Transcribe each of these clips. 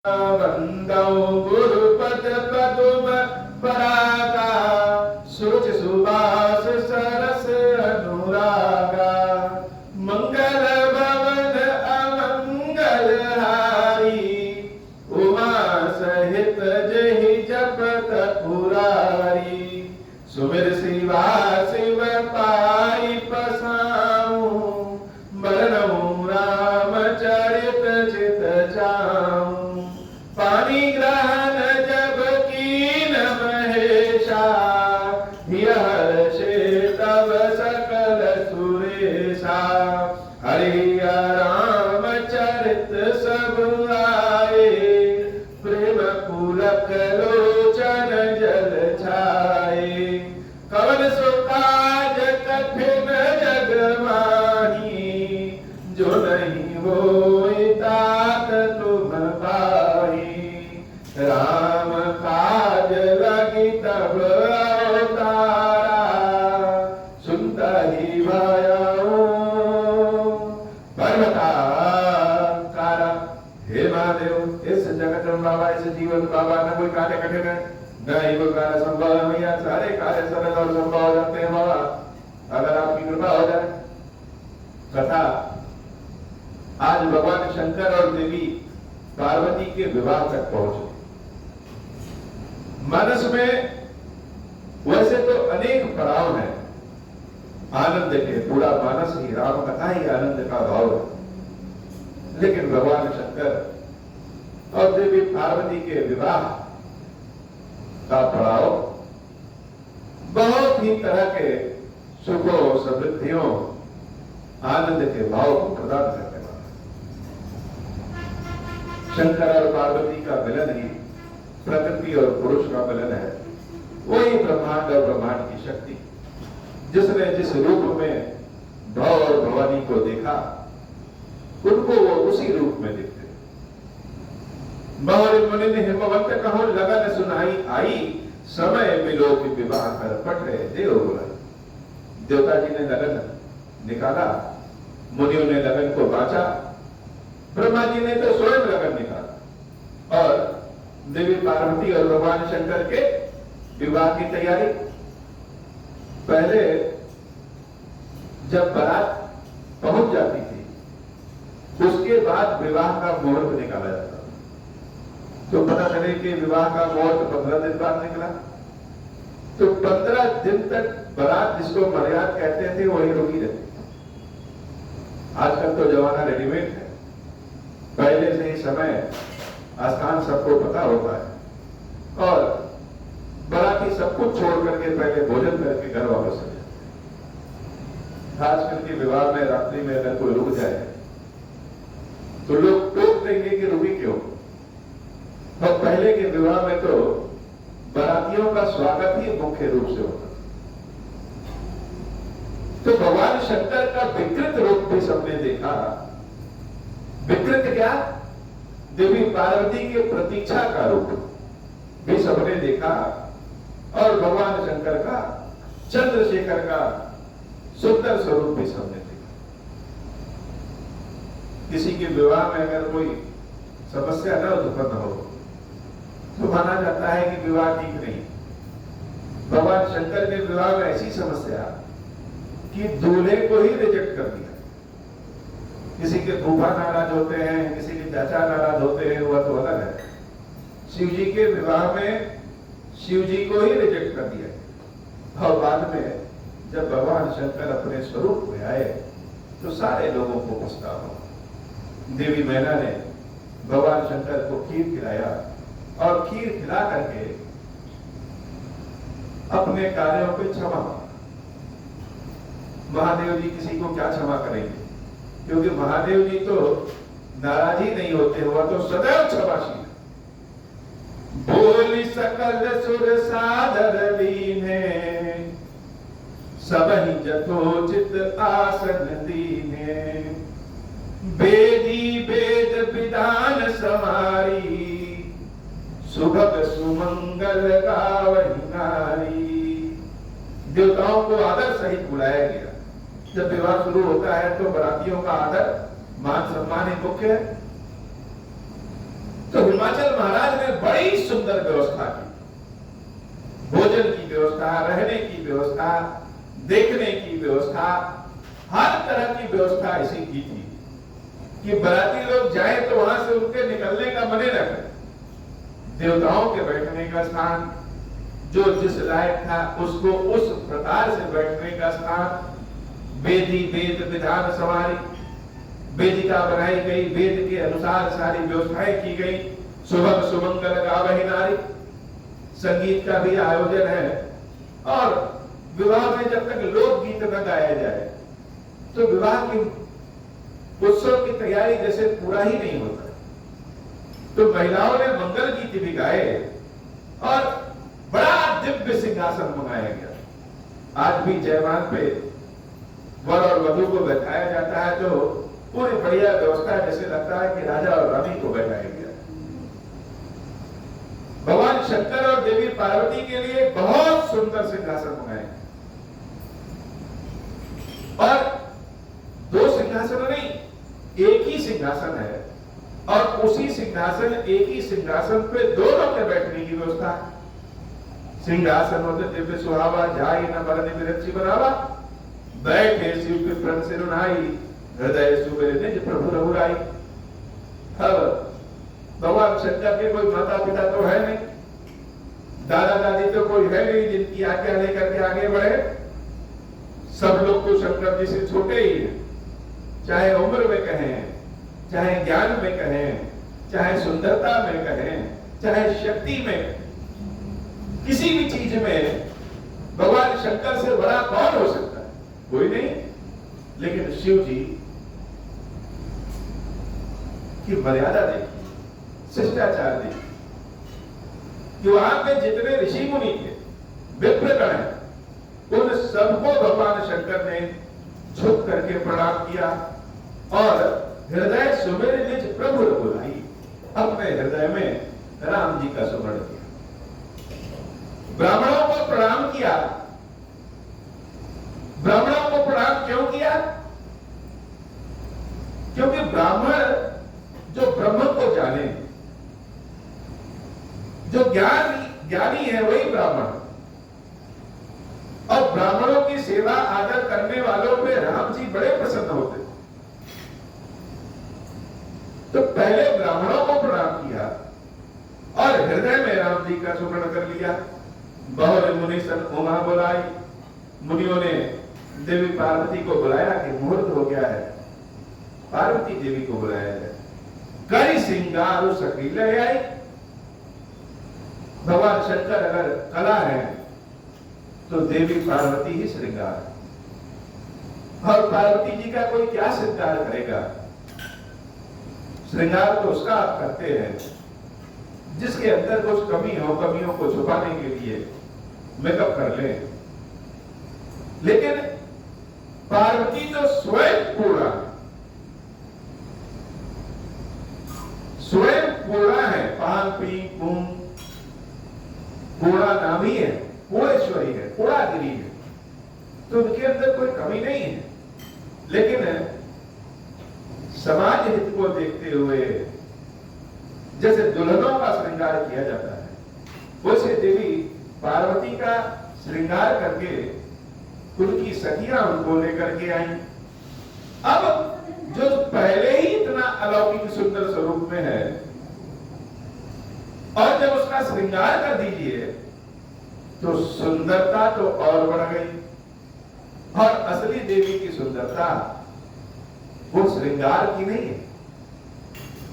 वंदौ गुरुपद पदुम परागा सुरुच सुबास सरस अनुरागा मंगल भवन अमंगल हारी उमा सहित जहि जपत पुरारी सुमिर शिवा शिव पाई पसाऊं बरनऊं राम चरित चित जाऊं पानी ग्रहण जब कीन महेशा हर्षे तब सकल सुरेशा हरि राम चरित सब आए प्रेम पुलक लोचन जल छाए कवन सुकाज कठिन जग माही जो नहीं होई तात तुम पाही राम काज लगी तब अवतारा सुनता ही भयाऊं पर्वताकारा। हे महादेव, इस जगत में बाबा, इस जीवन बाबा न कोई कार्य कठिन है, न ही कोई कार्य संभव है। भैया सारे कार्य सरल और संभव हो जाते हैं बाबा, अगर आपकी कृपा हो जाए। कथा आज भगवान शंकर और देवी पार्वती के विवाह तक पहुंचे। मानस में वैसे तो अनेक पड़ाव हैं आनंद के, पूरा मानस ही राम कथा ही आनंद का भाव है। लेकिन भगवान शंकर और देवी पार्वती के विवाह का पड़ाव बहुत ही तरह के सुखों, समृद्धियों, आनंद के भाव को प्रदान करने वाला है। शंकर और पार्वती का मिलन ही प्रकृति और पुरुष का मिलन है। वही ब्रह्मांड और ब्रह्मांड की शक्ति, जिसने जिस रूप में भव और भवानी को देखा, उनको वो उसी रूप में दिखते। महर्षि मुनि ने हिमवंत कहो लगन सुनाई आई, समय मिलो कि विवाह कर पट रहे देव बुलाई। देवता जी ने लगन निकाला, मुनियों ने लगन को बांचा, ब्रह्मा जी ने तो स्वयं लगन निकाला और देवी पार्वती और भगवान शंकर के विवाह की तैयारी। पहले जब बारात पहुंच जाती थी, उसके बाद विवाह का मुहूर्त निकाला जाता था। तो पता चले कि विवाह का मुहूर्त 15 दिन बाद निकला, तो 15 दिन तक बारात, जिसको मर्याद कहते थे, वही रुकी रहती। आजकल तो जमाना रेडीमेड है, पहले से ही समय स्थान सबको पता होता है और बाराती सब कुछ छोड़ करके पहले भोजन करके घर वापस चले जाते। खास करके विवाह में रात्रि में अगर कोई रुक जाए तो लोग टोक देंगे कि रुकी क्यों। और पहले के विवाह में तो बारातियों का स्वागत ही मुख्य रूप से होता। तो भगवान शंकर का विकृत रूप भी सबने देखा। विकृत क्या? देवी पार्वती के प्रतीक्षा का रूप भी सबने देखा और भगवान शंकर का, चंद्रशेखर का सुंदर स्वरूप भी सबने देखा। किसी के विवाह में अगर कोई समस्या न उत्पन्न हो तो माना जाता है कि विवाह ठीक नहीं। भगवान शंकर के विवाह में ऐसी समस्या कि दूल्हे को ही रिजेक्ट कर दिया। किसी के फूफा नाराज होते हैं, किसी के चाचा नाराज होते हैं, वह तो अलग है। शिव जी के विवाह में शिव जी को ही रिजेक्ट कर दिया। और बाद में जब भगवान शंकर अपने स्वरूप में आए तो सारे लोगों को पछतावा हुआ। देवी मैना ने भगवान शंकर को खीर खिलाया और खीर खिला करके अपने कार्यों पे क्षमा। महादेव जी किसी को क्या क्षमा करेंगे, क्योंकि महादेव जी तो नाराज ही नहीं होते, हुआ तो सदैव क्षमाशील। बोली सकल सुर सादर लीने, सबहि जथोचित आसन दीने। वेदी वेद विधान समारी, सुभग सुमंगल गावहि नारी। देवताओं को आदर सहित बुलाया गया। जब विवाह शुरू होता है तो बारातियों का आदर, मान सम्मान ही मुख्य है। तो हिमाचल महाराज ने बड़ी सुंदर व्यवस्था की, भोजन की व्यवस्था, रहने की व्यवस्था, देखने की व्यवस्था, हर तरह की व्यवस्था ऐसी की थी कि बाराती लोग जाए तो वहां से उनके निकलने का मन न करे। देवताओं के बैठने का स्थान, जो जिस लायक था उसको उस प्रकार से बैठने का स्थान, वेदी वेद विधान सवारी, वेदिका बनाई गई, वेद के अनुसार सारी व्यवस्थाएं की गई। सुबह सुमंगल गावहि नारी, संगीत का भी आयोजन है। और विवाह में जब तक लोकगीत न गाया जाए तो विवाह की उत्सव की तैयारी जैसे पूरा ही नहीं होता। तो महिलाओं ने मंगल गीत भी गाए और बड़ा दिव्य सिंहासन मंगाया गया। आज भी जयमान पे वर और वधू को बैठाया जाता है तो पूरी बढ़िया व्यवस्था, जैसे लगता है कि राजा और रानी को बैठाया गया। भगवान शंकर और देवी पार्वती के लिए बहुत सुंदर सिंहासन मंगाए और दो सिंहासन नहीं, एक ही सिंहासन है और उसी सिंहासन, एक ही सिंहासन पे दोनों के बैठने की व्यवस्था है। सिंहासन होते दिव्य सुहावा, जाई न बरने विरची बनावा, बैठे शिव के प्रण से रुनाई, हृदय सुबेरे निज प्रभु रघुराई। अब भगवान शंकर के कोई माता पिता तो है नहीं, दादा दादी तो कोई है नहीं जिनकी आज्ञा लेकर के आगे बढ़े। सब लोग तो शंकर जी से छोटे ही हैं, चाहे उम्र में कहें, चाहे ज्ञान में कहें, चाहे सुंदरता में कहें, चाहे शक्ति में, किसी भी चीज में भगवान शंकर से बड़ा कौन हो सकता है? कोई नहीं। लेकिन शिव जी की मर्यादा देखिए, शिष्टाचार देखिए कि वहां पे जितने ऋषि मुनि थे, विप्रगण है, उन सबको भगवान शंकर ने झुक करके प्रणाम किया और हृदय सुमेर निज प्रभु रघुराई, अपने हृदय में राम जी का सुमरण किया। ब्राह्मणों को प्रणाम किया। ब्राह्मणों को प्रणाम क्यों किया? क्योंकि ब्राह्मण जो ब्रह्म को जाने, जो ज्ञानी है, वही ब्राह्मण। और ब्राह्मणों की सेवा आदर करने वालों पे राम जी बड़े प्रसन्न होते। तो पहले ब्राह्मणों को प्रणाम किया और हृदय में राम जी का सुमरण कर लिया। बहु मुनि सन उमा बुलाई, मुनियों ने देवी पार्वती को बुलाया कि मुहूर्त हो गया है, पार्वती देवी को बुलाया जाए। कई सिंगार सखी ले आई। भगवान शंकर अगर कला है तो देवी पार्वती ही श्रृंगार है। और पार्वती जी का कोई क्या श्रृंगार करेगा? श्रृंगार तो उसका आप करते हैं जिसके अंदर कुछ कमी हो, कमियों को छुपाने के लिए मेकअप कर ले। लेकिन पार्वती तो स्वयं पूर्ण, स्वयं पूर्ण है। पान पी पूर्ण, पूर्ण नाम ही है, पूर्णेश्वरी है, पूर्णागिरी है, तो उनके अंदर कोई कमी नहीं है। लेकिन समाज हित को देखते हुए जैसे दुल्हनों का श्रृंगार किया जाता है, वैसे देवी पार्वती का श्रृंगार करके उनकी सखियां उनको लेकर के आई। अब जो पहले ही इतना अलौकिक सुंदर स्वरूप में है और जब उसका श्रृंगार कर दीजिए तो सुंदरता तो और बढ़ गई। और असली देवी की सुंदरता वो श्रृंगार की नहीं है,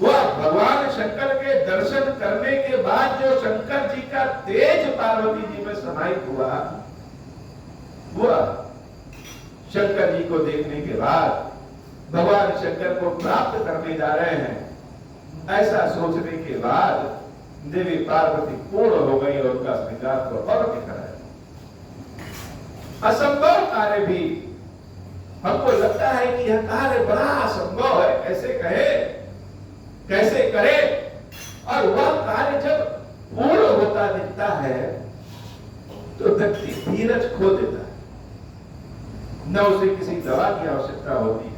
वह भगवान शंकर के दर्शन करने के बाद जो शंकर जी का तेज पार्वती जी में समाहित हुआ, वह शंकर जी को देखने के बाद भगवान शंकर को प्राप्त करने जा रहे हैं, ऐसा सोचने के बाद देवी पार्वती पूर्ण हो गई और उनका श्रृंगार को और दिख रहा है। असंभव कार्य भी हमको लगता है कि यह कार्य बड़ा असंभव है, कैसे कहे, कैसे करे, और वह कार्य जब पूर्ण होता दिखता है तो व्यक्ति धीरज खो देता है। न उसे किसी दवा की आवश्यकता होती है,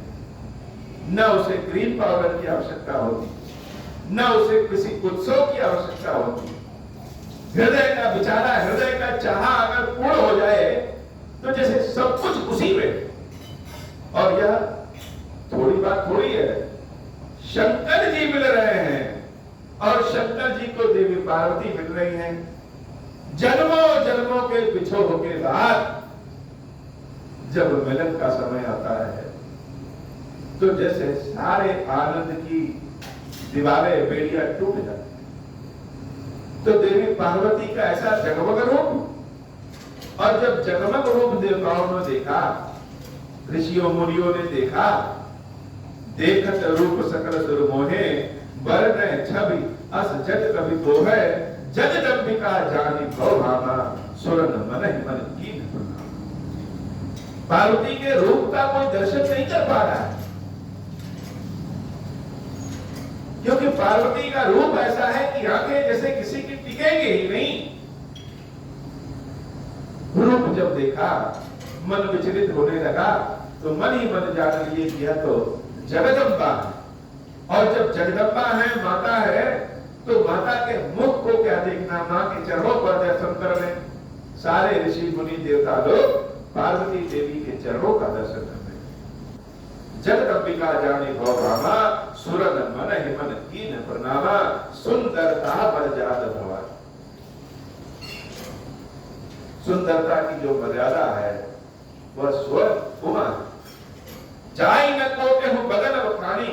न उसे क्रीम पाउडर की आवश्यकता होती है, न उसे किसी उत्सव की आवश्यकता होती। हृदय का विचारा, हृदय का चाहा अगर पूर्ण हो जाए तो जैसे सब कुछ उसी में। और यह थोड़ी बात थोड़ी है, शंकर जी मिल रहे हैं और शंकर जी को देवी पार्वती मिल रही हैं। जन्मों जन्मों के बिछोह के बाद जब मिलन का समय आता है तो जैसे सारे आनंद की दीवारें, बेड़ियां टूट जाती। तो देवी पार्वती का ऐसा जगमग रूप, और जब जगमग रूप देवताओं ने देखा, ऋषियों मुनियों ने देखा, देखत रूप सकल सुर मोहे, वर्ण छवि अस जग कवि तो है, जगदम्बिका जानी भव भामा, सुरन मन ही मन कीन प्रणाम। पार्वती के रूप का कोई दर्शन नहीं कर पा रहा है, क्योंकि पार्वती का रूप ऐसा है कि आंखें जैसे किसी की टिकेंगे ही नहीं। रूप जब देखा, मन विचलित होने लगा, तो मन ही मन जान लिए कि यह तो जगदम्बा है। और जब जगदम्बा है, माता है, तो माता के मुख को क्या देखना, मां के चरणों पर दर्शन करने। सारे ऋषि मुनि देवता लोग पार्वती देवी के चरणों का दर्शन करने। जगदम्बिका जानी भव भामा, सुरन मन ही मन कीन प्रणामा, सुंदरता पर जात भवा। सुंदरता की जो मर्यादा है वह स्वयं उमा जाई न को के हूं बदन बखानी।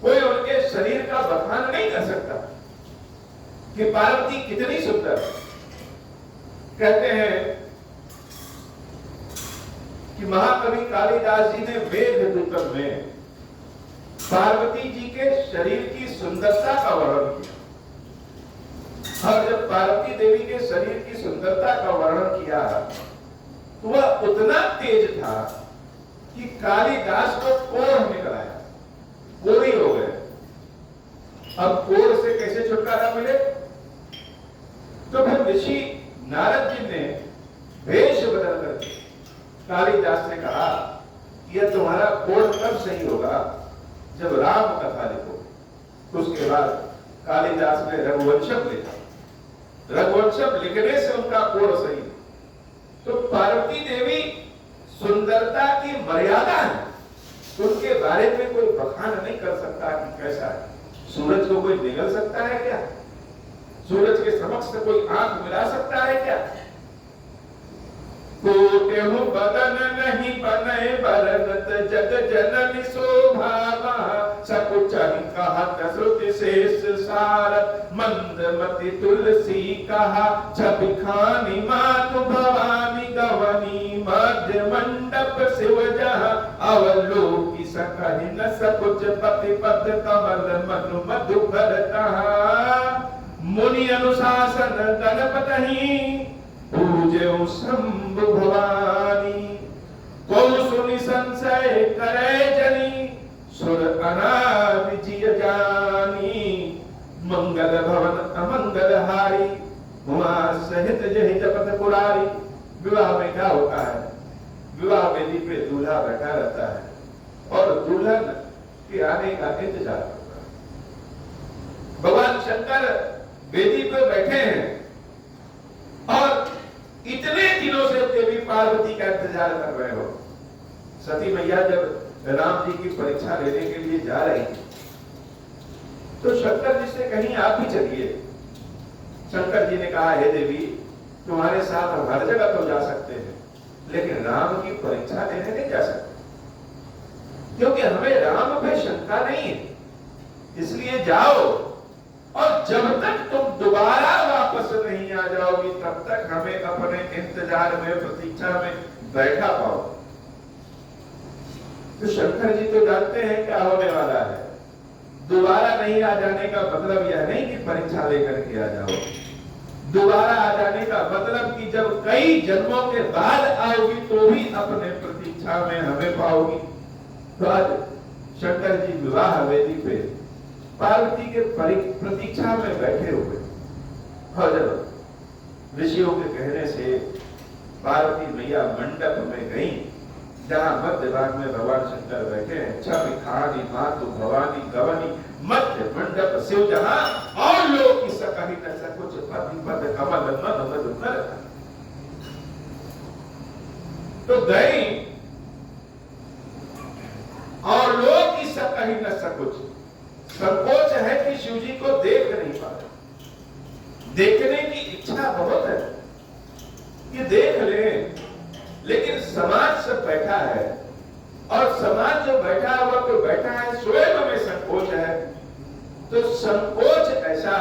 कोई उनके शरीर का बखान नहीं कर सकता कि पार्वती कितनी सुंदर। कहते हैं कि महाकवि कालिदास जी ने मेघदूतम में पार्वती जी के शरीर की सुंदरता का वर्णन किया। और जब पार्वती देवी के शरीर की सुंदरता का वर्णन किया तो वह उतना तेज था कि कालिदास को कोढ़ निकल आया, कोढ़ी हो गए। अब कोढ़ से कैसे छुटकारा मिले? तो फिर ऋषि नारद जी ने वेश बदल करके कालिदास ने कहा, यह तुम्हारा कोढ़ कब सही होगा? जब राम कथा लिखो। उसके बाद कालिदास ने रघुवंशम लिखा। रघुवंशम लिखने से उनका कोढ़ सही। तो पार्वती देवी सुंदरता की मर्यादा है, उनके बारे में कोई बखान नहीं कर सकता कि कैसा है। सूरज को कोई निगल सकता है क्या? सूरज के समक्ष कोई आंख मिला सकता है क्या? कोटेहु बदन नहीं बने बरनत जग जननी शोभावा, सकुचन कहत श्रुति शेष सारथ, मंदमति तुलसी कहा, छवि खानी मातु भवानी गवनी, मध्य मंडप शिव जहाँ, अवलोकी सकहि न सकुच पति पद कमल मनु मधुकर तहाँ, मुनि अनुशासन गणपतहि, पूज्यो शंभु भवानी, को सुनि संशय करे जनी, सुर अनादि जिय जानी, मंगल भवन अमंगल हारी, हुआ सहित जहि जपत पुरारी। विवाह में क्या होता है? विवाह वेदी पे दूल्हा बैठा रहता है और दुल्हन के आने का इंतजार करता है। भगवान शंकर वेदी पे बैठे हैं और इतने दिनों से देवी पार्वती का इंतजार कर रहे हो। सती मैया जब राम जी की परीक्षा लेने के लिए जा रही थी तो शंकर जी से कहीं आप भी चलिए। शंकर जी ने कहा, हे देवी, तुम्हारे साथ हम हर जगह तो जा सकते हैं, लेकिन राम की परीक्षा लेने नहीं जा सकते, क्योंकि हमें राम पे शंका नहीं है। इसलिए जाओ, और जब तक तुम दोबारा वापस नहीं आ जाओगी तब तक हमें अपने इंतजार में, प्रतीक्षा में बैठा पाओ। तो शंकर जी तो जानते हैं क्या होने वाला है। दोबारा नहीं आ जाने का मतलब यह नहीं कि परीक्षा लेकर के आ जाओ। दोबारा आ जाने का मतलब कि जब कई जन्मों के बाद आओगी तो भी अपने प्रतीक्षा में हमें पाओगी। तो आज शंकर जी विवाह वेदी पे पार्वती के प्रतीक्षा में बैठे हुए, और जब ऋषियों के कहने से पार्वती मैया मंडप में गई जहां मध्य भाग में भगवान शंकर बैठे हैं। छवि खानी मातु भवानी गवनी, मध्य मंडप शिव जहां और लोग की सकही न सकुच पति पद कमल मन मधु कर। तो गई और लोग की सकही न सकुच, संकोच है कि शिव जी को देख नहीं पा रहे। देखने की इच्छा बहुत है कि देख ले, लेकिन समाज सब बैठा है और समाज जो बैठा हुआ तो बैठा है, स्वयं में संकोच है। तो संकोच ऐसा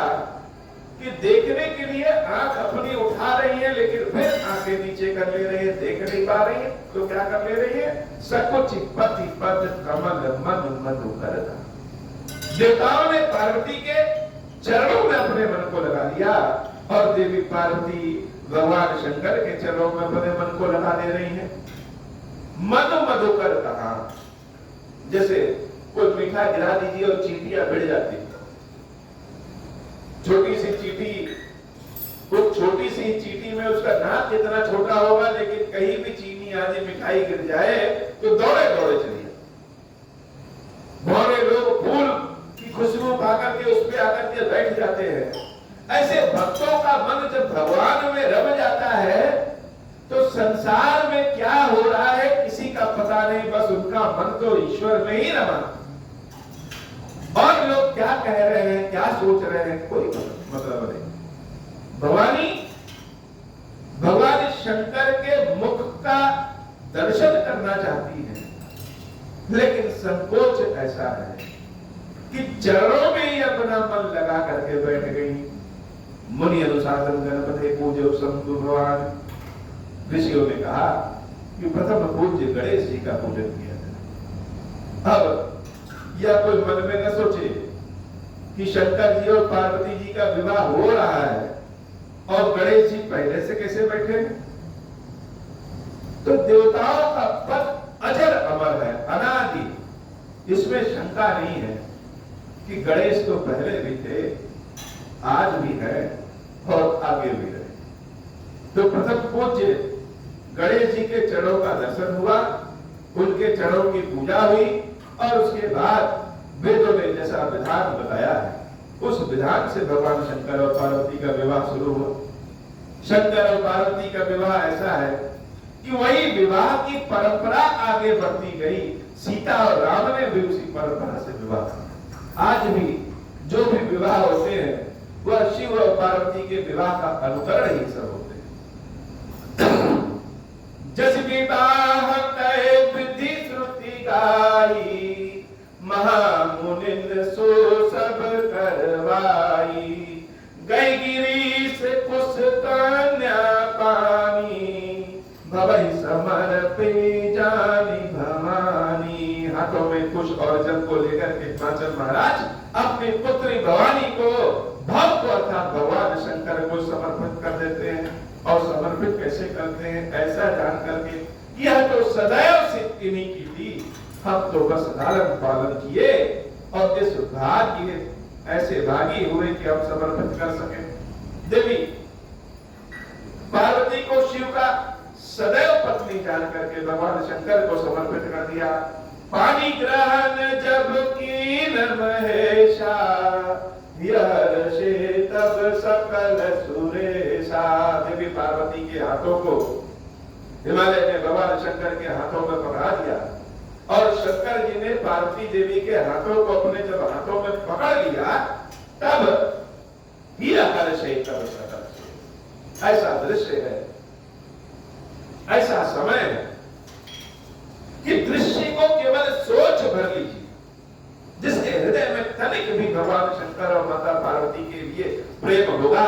कि देखने के लिए आंख अपनी उठा रही है, लेकिन फिर आंखें नीचे कर ले रही है, देख नहीं पा रही है। तो क्या कर ले रही है? सकुच पति पद कमल मन मधु करता। देवताओं ने पार्वती के चरणों में अपने मन को लगा लिया और देवी पार्वती भगवान शंकर के चरणों में अपने मन को लगा दे रही है। मधु मधु कर कहा, जैसे कोई मीठा गिरा दीजिए और चींटियां भिड़ जाती। छोटी सी चींटी, कुछ छोटी सी चींटी में उसका नाक कितना छोटा होगा, लेकिन कहीं भी चीनी आदि मिठाई गिर जाए तो दौड़े दौड़े चलिए। बहुत लोग फूल की खुशबू पाकर के उस पे आकर के बैठ जाते हैं। ऐसे भक्तों का मन जब भगवान में रम जाता है तो संसार में क्या हो रहा है किसी का पता नहीं, बस उनका मन तो ईश्वर में ही रमा। और लोग क्या कह रहे हैं, क्या सोच रहे हैं, कोई मतलब नहीं। भगवान शंकर के मुख का दर्शन करना चाहती है, लेकिन संकोच ऐसा है कि चरणों में ही अपना मन लगा करके बैठ गई। मुनि अनुशासन गणपति पूज्य शंभु भगवान। ऋषियों ने कहा कि प्रथम पूज्य गणेश जी का पूजन किया जाए। अब यह कोई मन में न सोचे कि शंकर जी और पार्वती जी का विवाह हो रहा है और गणेश जी पहले से कैसे बैठे। तो देवताओं का पद अजर अमर है, अनादि। इसमें शंका नहीं है कि गणेश तो पहले भी थे, आज भी है और आगे भी रहे। तो प्रथम पूज्य गणेश जी के चरणों का दर्शन हुआ, उनके चरणों की पूजा हुई और उसके बाद वेदों ने जैसा विधान बताया है उस विधान से भगवान शंकर और पार्वती का विवाह शुरू हुआ। शंकर और पार्वती का विवाह ऐसा है कि वही विवाह की परंपरा आगे बढ़ती गई। सीता और राम ने भी उसी परंपरा से विवाह किया। आज भी जो भी विवाह होते हैं वह शिव और पार्वती के विवाह का अनुकरण ही सब होते हैं। जस विवाह कहे विधि श्रुति गाई, महामुनिन सो सब करवाई। गई गिरीश कुश कन्या पानी, भवई समर्पे जानी भवानी। हाथों में कुश और जल को लेकर के हिमाचल महाराज अपनी पुत्री भवानी को, भव को अर्थात भगवान शंकर को समर्पित कर देते हैं। और समर्पित कैसे करते हैं, ऐसा जान करके यह तो सदैव से इन्हीं की थी, हम तो बस लालन पालन किए और इस भाग्य ऐसे भागी हुए कि हम समर्पित कर सके। देवी पार्वती को शिव का सदैव पत्नी जान करके भगवान शंकर को समर्पित कर दिया। पानी ग्रहण जब कीन महेशा, यह से तब सकल सुरेशा। देवी पार्वती के हाथों को हिमालय ने भगवान शंकर के हाथों में पकड़ा दिया और शंकर जी ने पार्वती देवी के हाथों को अपने जब हाथों में पकड़ लिया तब हीरा से तब सकल से। ऐसा दृश्य है, ऐसा समय है कि दृश्य को केवल सोच भर लीजिए। जिसके हृदय में तनिक भी भगवान शंकर और माता पार्वती के लिए प्रेम होगा,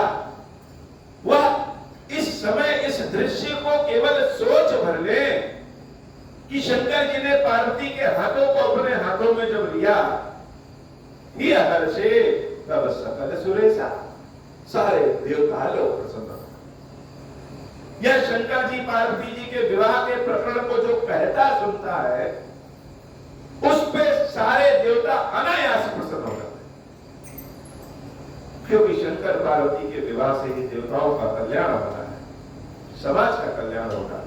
वह इस समय इस दृश्य को केवल सोच भर ले कि शंकर जी ने पार्वती के हाथों को अपने हाथों में जब लिया, हर्षे तब सकल सुरेशा, सारे देवता लोग प्रसन्न। यह शंकर जी पार्वती जी के विवाह के प्रकरण को जो कहता सुनता है उस पे सारे देवता अनायास प्रसन्न हो जाते हैं, क्योंकि शंकर पार्वती के विवाह से ही देवताओं का कल्याण होना है, समाज का कल्याण होना है।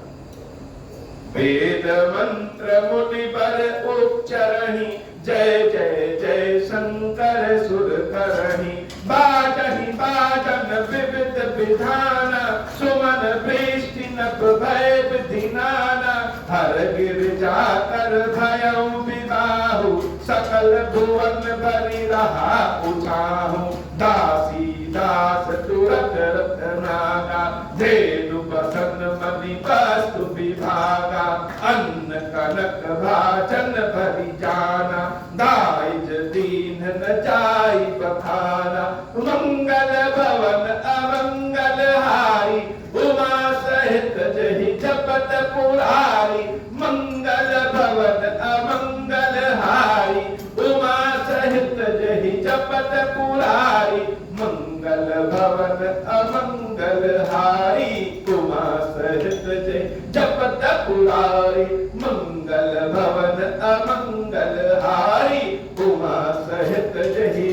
वेद मंत्र मुनि बर उच्चरहि, जय जय जय शंकर सुर करही बाजहि बाजन विविध विधान सुमन वृष्टि नभ भय विधिनान हर गिरजा कर भयउ विबाहु सकल भुवन भरि रहा उछाहु दासी दास तुरत रत्नागा धेनु बसन मणि वस्तु विभागा अन्न कनक भाजन भरि जाना दाइज दीन न जाई बखाना मंगल भवन अमंगल हारी उमा सहित जहि जपत पुरारी मंगल भवन अमंगल हारी उमा सहित जहि जपत पुरारी मंगल भवन अमंगल हारी उमा सहित जहि जपत पुरारी मंगल भवन अमंगल हारी उमा सहित जहि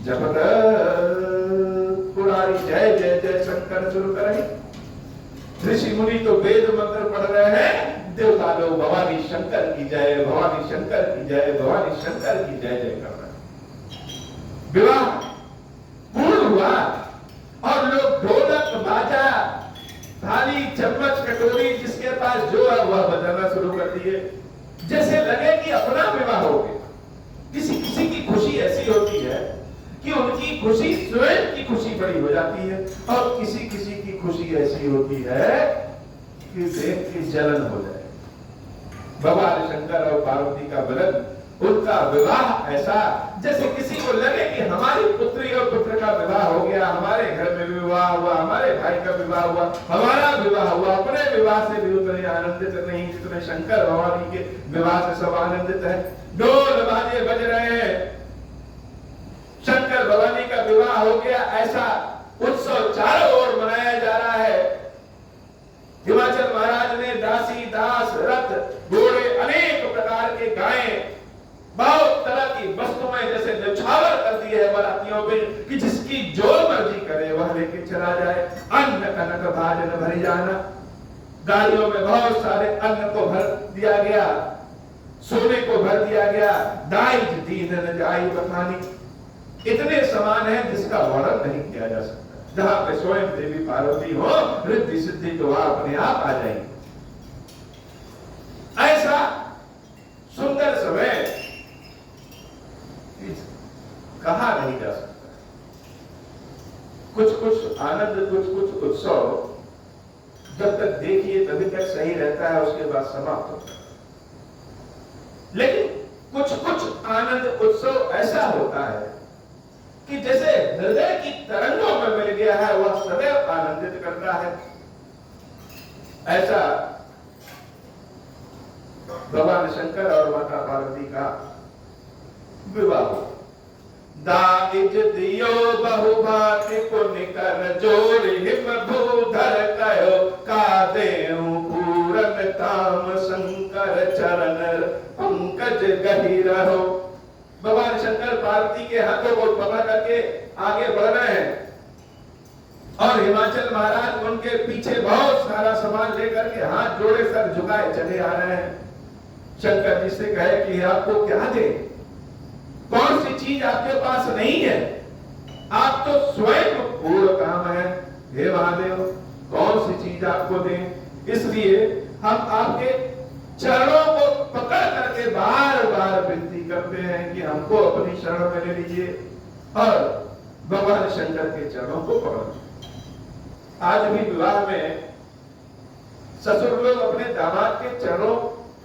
जपत पुरारी। जय जय जय शंकर शुरू करें। ऋषि मुनि तो वेद मंत्र पढ़ रहे हैं, देवता लोग भवानी शंकर की जय, भवानी शंकर की जय, भवानी शंकर की जय जय कर रहे हैं। विवाह पूर्ण हुआ और लोग ढोलक बाजा थाली चम्मच कटोरी जिसके पास जो है वह बजाना शुरू कर दिए, जैसे लगे कि अपना विवाह हो गया। किसी किसी की खुशी ऐसी होती है कि उनकी खुशी स्वयं की खुशी बड़ी हो जाती है, और किसी किसी की खुशी ऐसी होती है कि देख के जलन हो जाए। भगवान शंकर और पार्वती का मिलन, उनका विवाह ऐसा जैसे किसी को लगे कि हमारी पुत्री और पुत्र का विवाह हो गया, हमारे घर में विवाह हुआ, हमारे भाई का विवाह हुआ, हमारा विवाह हुआ। अपने विवाह से भी उतने आनंदित नहीं जितने शंकर भवानी के विवाह से सब आनंदित है। ढोल बाजे बज रहे हैं, शंकर भवानी का विवाह हो गया, ऐसा उत्सव चारों ओर मनाया जा रहा है। हिमाचल महाराज ने दासी दास रथ घोड़े अनेक प्रकार के गायें बहुत तरह की वस्तुएं जैसे न्यौछावर कर दी है बारातियों पे कि जिसकी जो मर्जी करे वह लेके चला जाए। अन्न कनक भाजन भरी जाना, गाड़ियों में बहुत सारे अन्न को भर दिया गया, सोने को भर दिया गया। दाइज दीन न जाई बखानी, इतने समान है जिसका वर्णन नहीं किया जा सकता। जहां पे स्वयं देवी पार्वती हो, रिद्धि सिद्धि तो वहां अपने आप आ जाएगी। ऐसा सुंदर समय कहा नहीं जा सकता। कुछ कुछ आनंद, कुछ कुछ उत्सव जब तक देखिए तभी तक सही रहता है, उसके बाद समाप्त होता है। लेकिन कुछ कुछ आनंद उत्सव ऐसा होता है कि जैसे हृदय की तरंगों में मिल गया है, वह सदैव आनंदित करता है। ऐसा भगवान शंकर और माता पार्वती का विवाह हो। दाइज दियो बहुभात पुन कर जोड़ हिम भूधर कयो का देहु पूरन ताम शंकर चरण पंकज गही रहो। भगवान शंकर पार्वती के हाथों को पकड़ करके आगे बढ़ रहे हैं और हिमाचल महाराज उनके पीछे बहुत सारा सामान लेकर के हाथ जोड़े सर झुकाए चले आ रहे हैं। शंकर जी से कहे कि आपको क्या दे, कौन सी चीज आपके पास नहीं है, आप तो स्वयं पूर्ण काम है। हे महादेव, कौन सी चीज आपको दें? इसलिए हम आपके चरणों को पकड़ करके बार बार विनती करते हैं कि हमको अपनी शरण में ले लीजिए, और भगवान शंकर के चरणों को पकड़। आज भी विवाह में ससुर लोग अपने दामाद के चरणों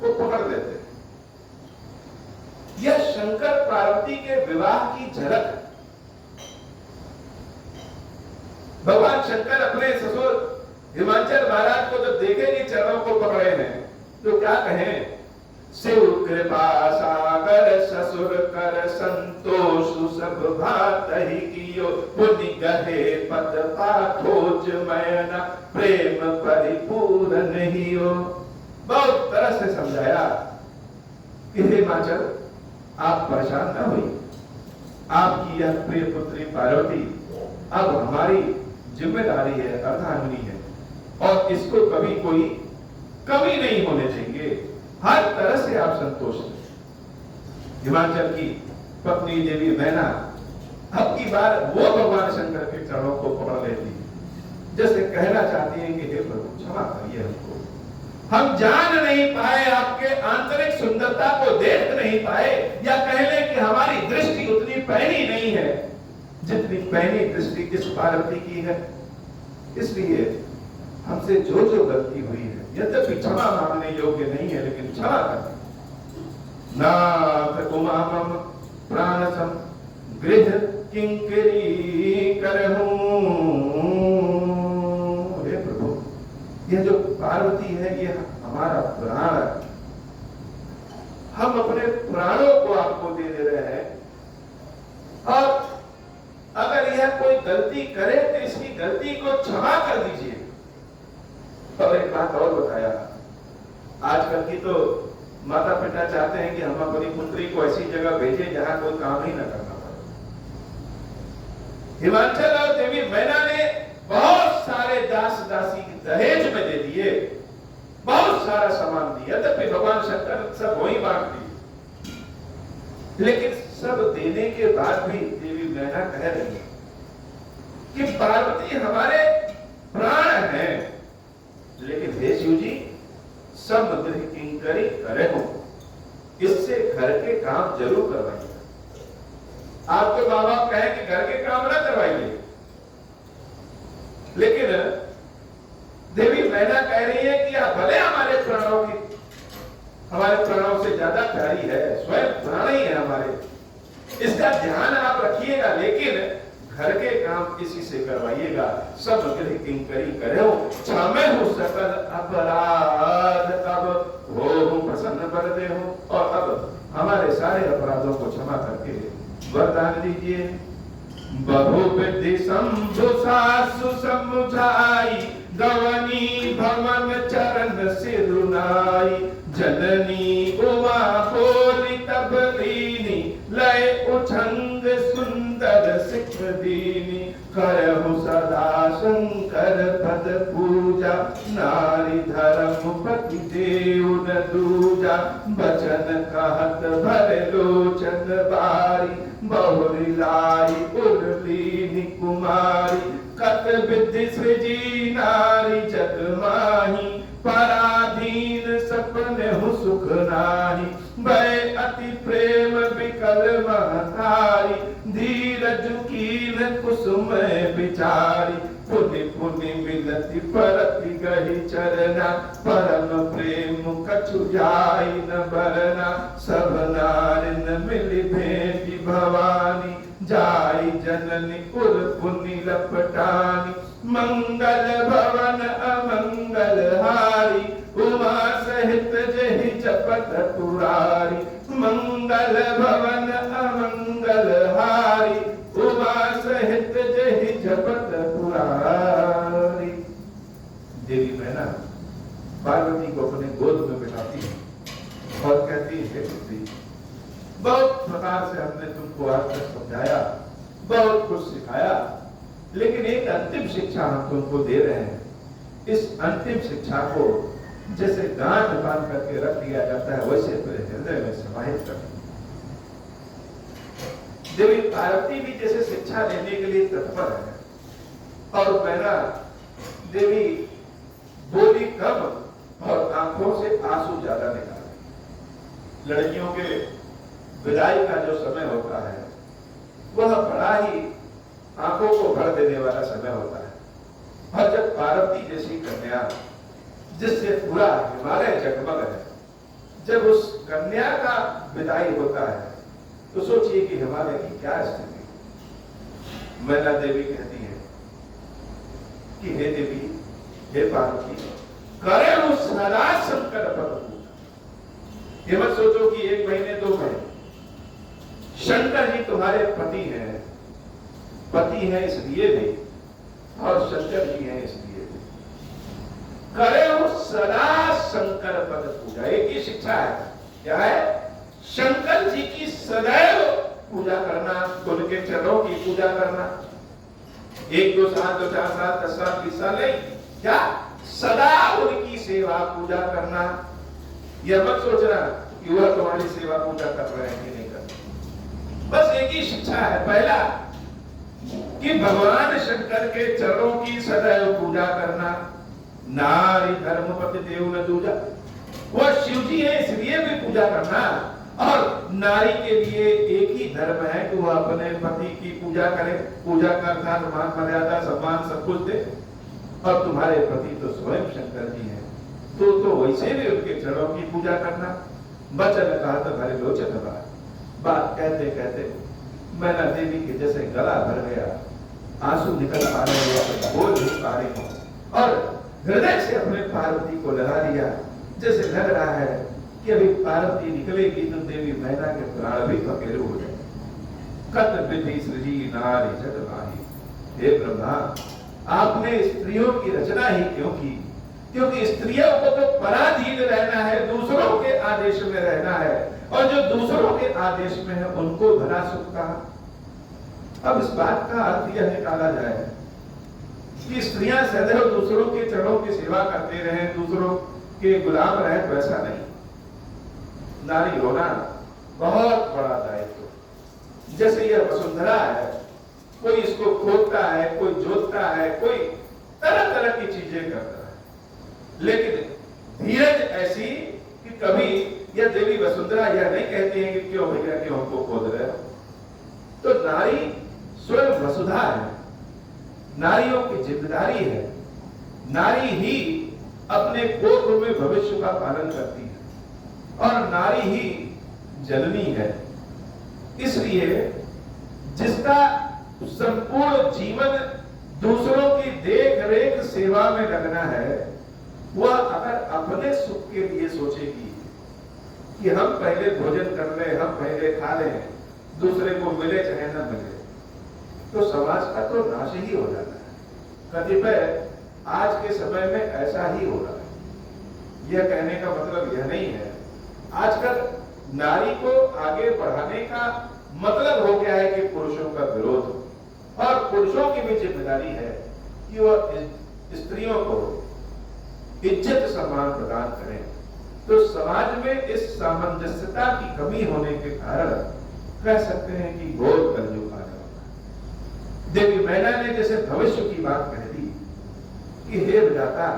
को पकड़ लेते हैं। यह शंकर पार्वती के विवाह की झलक है। भगवान शंकर अपने ससुर हिमाचल महाराज को जब देखेंगे चरणों को पकड़े हैं तो क्या कहें? शिव कृपा सागर ससुर कर संतोष सब भात ही कियो पुनि गहे पद पाथोज मैना प्रेम परिपूर्ण ही हो। बहुत तरह से समझाया कि हिमाचल आप परेशान ना हुई, आपकी यह प्रिय पुत्री पार्वती अब हमारी जिम्मेदारी है, अर्धांगिनी है, और इसको कभी कोई कमी नहीं होने देंगे। हर तरह से आप संतोष हैं। हिमाचल की पत्नी देवी मैना अब की बार वो भगवान शंकर के चरणों को पकड़ लेती, जैसे कहना चाहती है कि हे प्रभु क्षमा करिए हमको, हम जान नहीं पाए, आपके आंतरिक सुंदरता को देख नहीं पाए, या कह ले कि हमारी दृष्टि उतनी पैनी नहीं है जितनी पैनी दृष्टि इस पार्वती की है। इसलिए हमसे जो जो गलती हुई है, यद्यपि क्षमा मांगने योग्य नहीं है, लेकिन क्षमा कर। नाथ कुमाम प्राणसम गृह किंकरी करहूं। हे प्रभु, यह जो पार्वती है ये हमारा प्राण है, हम अपने प्राणों को आपको दे दे रहे हैं, और अगर यह कोई गलती करे तो इसकी गलती को क्षमा कर दीजिए। और एक बात और बताया, आजकल की तो माता पिता चाहते हैं कि हम अपनी पुत्री को ऐसी जगह भेजें जहां कोई काम ही न करना पड़े। हिमाचल और देवी मैना ने बहुत सारे दास दासी दहेज में दे दिए, बहुत सारा सामान दिया, तब भी भगवान शंकर सब वही बांट दिए। लेकिन सब देने के बाद भी देवी मैना कह रही है कि पार्वती हमारे प्राण हैं, लेकिन हे शिव जी सब गृह किंकरी करे हो, इससे घर के काम जरूर करवाइए। आपके माँ बाप कहें कि घर के काम ना करवाइए, लेकिन देवी मैना कह रही है कि आप भले हमारे प्राणों से ज्यादा प्यारी है, स्वयं प्राण ही है हमारे, इसका ध्यान आप रखिएगा, लेकिन घर के काम इसी से करवाइएगा। सब गृह किंकरी करे हो, क्षमे हो सकल अपराध, अब हो प्रसन्न बर दे हो, और अब हमारे सारे अपराधों को क्षमा करके वरदान दीजिए। बहु विधि शंभु सासु समुझाई, गवनी भवन चरण सिरुनाई, जननी उमा बोली तब दीनी, लय उछंग सुंदर सिख दीनी, करहु सदा शंकर पद पूजा, नारी धर्म पति देव न दूजा, बचन कहत भर लोचन बारी, बहुरी लाई उर्लीनी कुमारी, कत विधि सृजी नारी जग माही, पराधीन सपने हु सुख नाही, भय अति प्रेम विकल महतारी, धीरज कीन कुसुम विचारी, पुनि पुनि मिलति परति गहि चरना, परम प्रेम कछु जाई न बरना, सब नारिन मिलि भेंटी भवानी, जाई जननी पुर पुनि लपटानी, मंगल भवन अमंगल हारी, उमा सहित जहि जपत पुरारी, मंगल भवन अमंगल हारी, उमा सहित जहि जपत पुरारी। देवी मैना पार्वती को अपने गोद में बिठाती है और कहती है, पुत्री बहुत प्रकार से हमने तुमको आज तक समझाया, बहुत कुछ सिखाया, लेकिन एक अंतिम शिक्षा हम तुमको दे रहे हैं। इस अंतिम शिक्षा को जैसे गांठ बांध करके रख दिया जाता है, वैसे अपने हृदय में समाहित कर। देवी पार्वती भी जैसे शिक्षा लेने के लिए तत्पर है, और मैना देवी बोली कम और आंखों से आंसू ज्यादा निकाले। लड़कियों के विदाई का जो समय होता है वह बड़ा ही आंखों को भर देने वाला समय होता है, और जब पार्वती जैसी कन्या जिससे पूरा हिमालय जगमग है, जब उस कन्या का विदाई होता है तो सोचिए कि हिमालय की क्या स्थिति। मैना देवी कहती है कि हे देवी, हे पार्वती, करे उस सदा शंकर पद पूजा। ये मत सोचो कि 1 महीने 2 महीने, शंकर जी तुम्हारे पति हैं, पति है इसलिए भी, और शंकर जी हैं इसलिए भी। करे हो सदा शंकर पद पूजा, एक ही शिक्षा है। क्या है? शंकर जी की सदैव पूजा करना, उनके चरणों की पूजा करना। 1 2 साल 2 4 साल 10 साल 20 साल नहीं, क्या सदा उनकी सेवा पूजा करना। यह मत सोचना कि वह तुम्हारी सेवा पूजा कर रहे हैं कि नहीं कर बस एक ही शिक्षा है, पहला कि भगवान शंकर के चरणों की सदैव पूजा करना। नारी धर्मपति देव न दूजा, वह शिव जी है इसलिए भी पूजा करना। और नारी के लिए एक ही धर्म है कि वह अपने पति की पूजा करे, पूजा का अर्थात मान मर्यादा सम्मान सब कुछ दे। और तुम्हारे पति तो स्वयं शंकर जी हैं, तो वैसे भी उनके चरणों की पूजा करना। बचन कहा तो भरे लोचन बात कहते कहते मैना देवी के जैसे गला भर गया, आंसू निकल पा रहे हैं, बोल नहीं पा रही हूं। और हृदय से अपने पार्वती को लगा लिया, जैसे लग रहा है कि अभी पार्वती निकलेगी तो देवी मैना के प्राण भी पकेरे हो जाए। कत विधि सृजी नारी जग माही। हे ब्रह्मा, आपने स्त्रियों की रचना ही क्यों की? क्योंकि स्त्रियों को तो पराधीन रहना है, दूसरों के आदेश में रहना है, और जो दूसरों के आदेश में है उनको भला सुख कहा। अब इस बात का अर्थ यह निकाला जाए कि स्त्रियां सदैव दूसरों के चरणों की सेवा करते रहे, दूसरों के गुलाम रहे, तो ऐसा नहीं। नारी होना बहुत बड़ा दायित्व। जैसे यह वसुंधरा है, कोई इसको खोदता है, कोई जोतता है, कोई तरह तरह की चीजें करता है, लेकिन धीरज ऐसी कि कभी यह देवी वसुंधरा यह नहीं कहती है कि क्यों भैया क्यों हमको खोद रहे हो। तो नारी स्वयं वसुधा है, नारियों की जिम्मेदारी है। नारी ही अपने गोत्र में भविष्य का पालन करती है, और नारी ही जननी है। इसलिए जिसका संपूर्ण जीवन दूसरों की देख रेख सेवा में लगना है, वह अगर अपने सुख के लिए सोचेगी कि हम पहले भोजन कर ले, हम पहले खा लें, दूसरे को मिले चाहे न मिले, तो समाज का तो नाश ही हो जाता है। कतिपय आज के समय में ऐसा ही हो रहा है। यह कहने का मतलब यह नहीं है, आजकल नारी को आगे बढ़ाने का मतलब हो गया है कि पुरुषों का विरोध, और पुरुषों की भी जिम्मेदारी है कि वह स्त्रियों को इज्जत सम्मान प्रदान करें। तो समाज में इस सामंजस्यता की कमी होने के कारण कह सकते हैं कि घोर कलयुग आने वाला है। देवी मैना ने जैसे भविष्य की बात कह दी कि हे विधाता,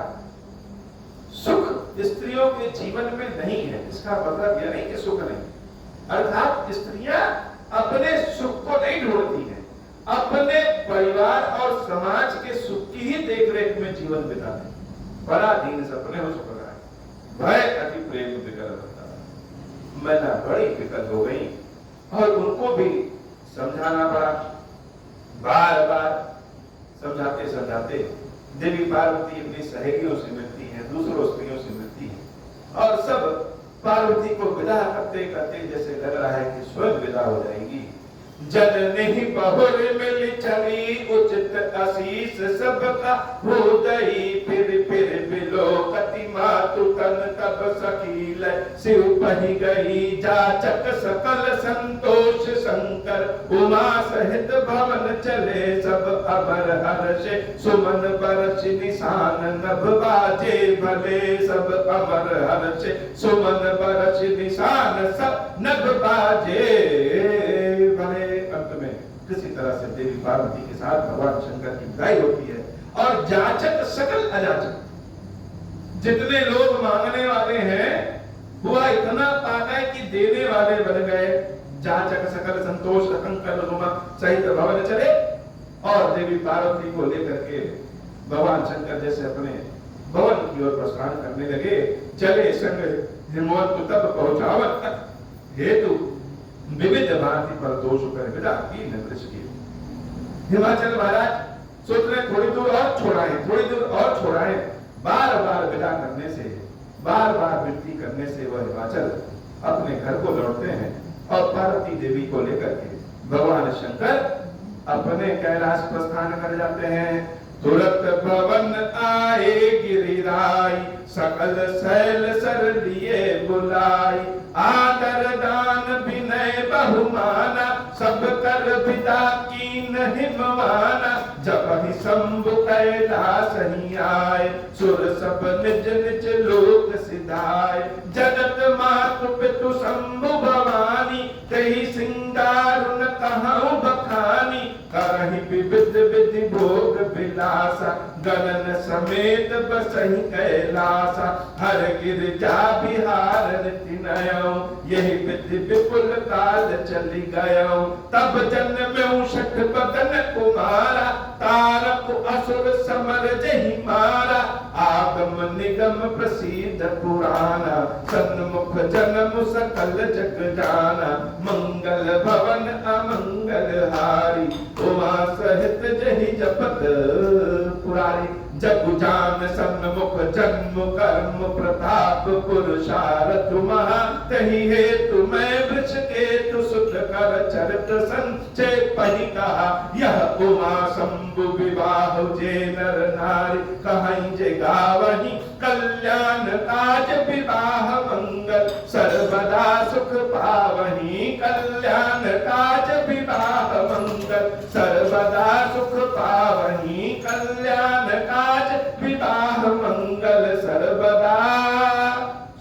सुख स्त्रियों के जीवन में नहीं है, इसका मतलब यह नहीं कि सुख नहीं, अर्थात स्त्रियां अपने सुख को नहीं ढूंढती हैं, अपने परिवार और समाज के सुख की ही देखरेख में जीवन बिताते हैं। बड़ा दीन सपने हो सुख रहा है, भय अति प्रेम विकल होता है। मैना बड़ी विकल हो गई और उनको भी समझाना पड़ा। बार बार समझाते समझाते देवी पार्वती अपनी सहेलियों से मिलती हैं, दूसरों स्त्रियों से मिलती हैं, और सब पार्वती को विदा करते करते जैसे लग रहा है कि स्वयं विदा हो जाएगी। जननी बहुर मिल चली उचित आशीष सबका हृदय, फिर बिलो कति मातु तन तब सकील शिव पही गई जाचक सकल संतोष शंकर उमा सहित भवन चले सब अबर हर्ष सुमन बरस निशान नभ बाजे भले सब अबर हर्ष सुमन बरस निशान सब नभ बाजे भले। अंत में किसी तरह से देवी पार्वती के साथ भगवान शंकर की विदाई होती है, और जाचक सकल अजाचक जितने लोग मांगने वाले हैं हुआ इतना पा गए कि देने वाले बन गए। जाचक सकल संतोष शंकर उमा सहित भवन चले, और देवी पार्वती को लेकर के भगवान शंकर जैसे अपने भवन की ओर प्रस्थान करने लगे। चले संग हिमवंत तब पहुंचावत हेतु विविध भांति पर दोष कर विदा की नृष की। हिमाचल महाराज सोच रहे थोड़ी दूर और छोड़ाएं, थोड़ी दूर और छोड़ाएं। बार बार विदा करने से, बार बार विनती करने से वह हिमाचल अपने घर को लौटते हैं, और पार्वती देवी को लेकर के भगवान शंकर अपने कैलाश प्रस्थान कर जाते हैं। तुरंत भवन आए गिरिराई सकल शैल सर लिए बुलाई, आदर दान विनय बहुमाना सब कर विदा कीन हिमवाना। जब ही शंभु कैलाश ही आए सुर सब निज निज लोक सिधाए, जगत मातु पितु शंभु भवानी तेहि सिंगारुन विधि भोग विलासा, गगन समेत बसहि कैलासा, हर गिरजा बिहार निति नयौ, यही विधि विपुल काल चली गयो। तब जन्म्यौ शठ बदन कुमारा, तारक असुर समर जहि मारा, आगम निगम प्रसिद्ध पुराना, सन्मुख जन्म सकल जग जाना, मंगल भवन अमंगल हारी, उमा सहित जहि जपत पुरारी। जगु जान सन्मुख जन्म कर्म प्रताप पुरुषार्थ महा, तहि हेतु मैं वृक्ष केतु सुत कर चरित संचय पहि कहा, यह उमा शंभु विवाह जे नर नारी, कहीं जे गावहीं कल्याण काज विवाह मंगल, सर्वदा सुख पावहीं कल्याण काज विवाह मंगल, सर्वदा सुख पावहीं कल्याण काज विवाह मंगल, सर्वदा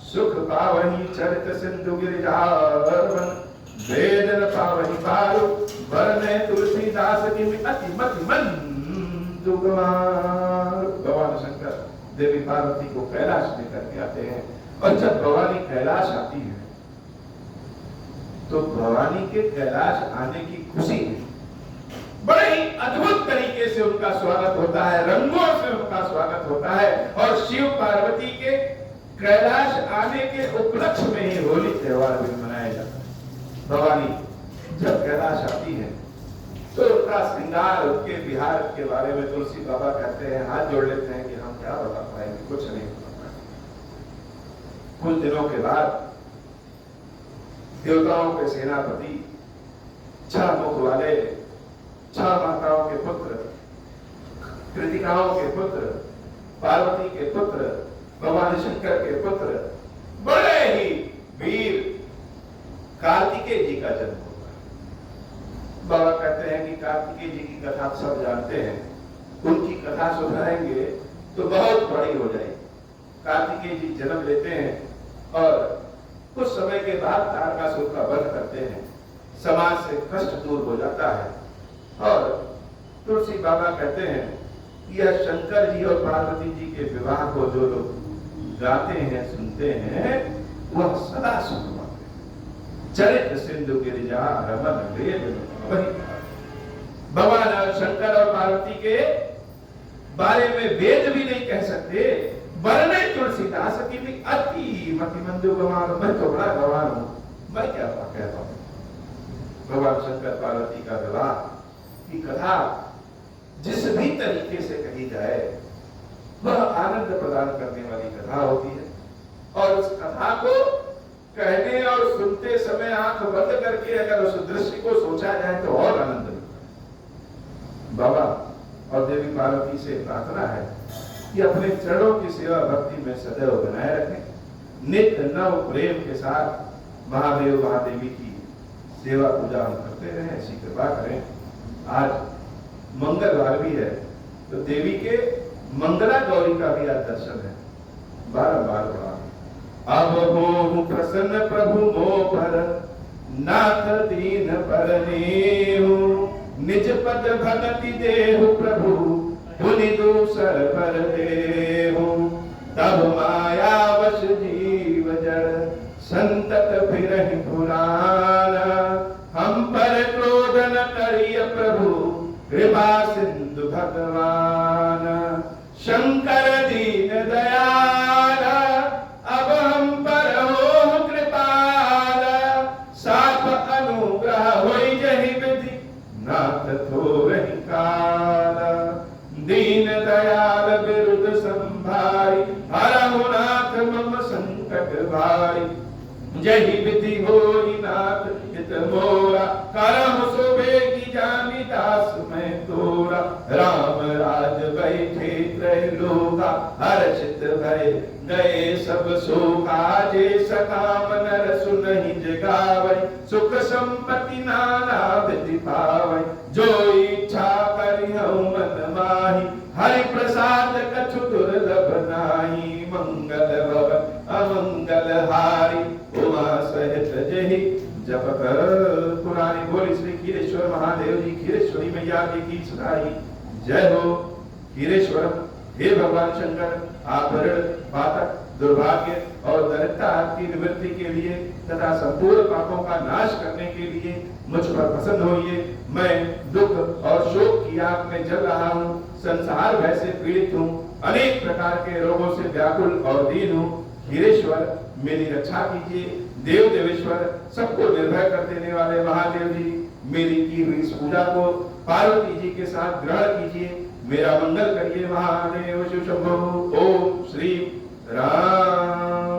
सुख पावहीं चरित सिंधु गिरिजावन, वेद न पावहीं पारु वरने तुलसीदास की अति मति मंदु गवार। भगवान शंकर देवी पार्वती को कैलाश लेकर के आते हैं, और जब भवानी कैलाश आती है तो भवानी के कैलाश आने की खुशी में बड़े ही अद्भुत तरीके से उनका स्वागत होता है, रंगों से उनका स्वागत होता है। और शिव पार्वती के कैलाश आने के उपलक्ष्य में ही होली त्योहार भी मनाया जाता है। भवानी जब कैलाश आती है तो उनका श्रृंगार, उनके विहार के बारे में तुलसी बाबा कहते हैं, हाथ जोड़ लेते हैं कि हम क्या बता पाएंगे, कुछ नहीं बता पाएंगे। कुछ दिनों के बाद देवताओं के सेनापति, 6 मुख वाले, 6 माताओं के पुत्र, कृतिकाओं के पुत्र, पार्वती के पुत्र, भगवान शंकर के पुत्र, बड़े ही वीर कार्तिकेय जी का जन्म होता है। बाबा कहते हैं कि कार्तिकेय जी की कथा सब जानते हैं, उनकी कथा सुनाएंगे तो बहुत बड़ी हो जाएगी। कार्तिकेय जी जन्म लेते हैं और कुछ समय के बाद तारकासुर का वध करते हैं, समाज से कष्ट दूर हो जाता है। और तुलसी बाबा कहते हैं यह शंकर जी और पार्वती जी के विवाह को जो लोग गाते हैं, सुनते हैं, वह सदा सुख पाते हैं। चरित्र सिंधु गिरिजा रमन वेद वही। भगवान शंकर और पार्वती के बारे में वेद भी नहीं कह सकते, वर्णय तुलसीदास की भी अति मति मंदु गवान। मैं तो बड़ा गवान हूं, मैं क्या कहता हूं। भगवान शंकर पार्वती का विवाह की कथा जिस भी तरीके से कही जाए वह आनंद प्रदान करने वाली कथा होती है। और उस कथा को कहने और सुनते समय आंख बंद करके अगर उस दृश्य को सोचा जाए तो और आनंद मिलता है। बाबा और देवी पार्वती से प्रार्थना है कि अपने चरणों की सेवा भक्ति में सदैव बनाए रखें। नित्य नव प्रेम के साथ महादेव महादेवी की सेवा पूजा हम करते रहें, ऐसी कृपा करें। आज मंगलवार भी है तो देवी के मंगला गौरी का भी आज दर्शन है, बारंबार पढ़ा। अब हो प्रसन्न प्रभु मो पर, नाथ दीन पर नेहु, निज पद भगति देहु प्रभु, पुनि दूसर पर देहु। तब माया वश जीव जड़, संतत फिरहि पुराना, हम पर क्रोध न करिय प्रभु, कृपा सिंधु भगवान। शंकर दीन दयाल, अब हम पर हो कृपाल, साप अनुग्रह होई जहि विधि, नाथ थोरहि काल। दीन दयाल विरुद्ध संभारी, हरहु नाथ मम संकट भारी। जहि विधि होई नाथ हित मोरा, करहु सुबेगी जानी दास मैं तोरा। राम राज बैठे त्रैलोका, हर्षित भय गए सब शोका। जे सकाम नर सुनहि जगावै, सुख संपत्ति नाना विधि पावै। जो इच्छा करिहउ मन माही, हरि प्रसाद कछु दुर्लभ नाही। मंगल भवन अमंगल हारी, उमा सहित जहि जपत पुरारी। बोली श्री खीरेश्वर महादेव जी, खीरेश्वरी मैया की सुनाई जय हो हीरेश्वरम। हे भगवान शंकर, आप ऋण, पातक, दुर्भाग्य और दरिद्रता की निवृत्ति के लिए तथा संपूर्ण पापों का नाश करने के लिए मुझ पर प्रसन्न होइए। मैं दुख और शोक की आग में जल रहा हूँ, संसार भय से पीड़ित हूँ, अनेक प्रकार के रोगों से व्याकुल और दीन हूँ। हीरेश्वर, मेरी रक्षा कीजिए। देव देवेश्वर, सबको निर्भय कर देने वाले महादेव जी, मेरी की हुई इस पूजा को पार्वती जी के साथ ग्रहण कीजिए। मेरा मंगल करिए महादेव शिव शंभो। ओम श्री राम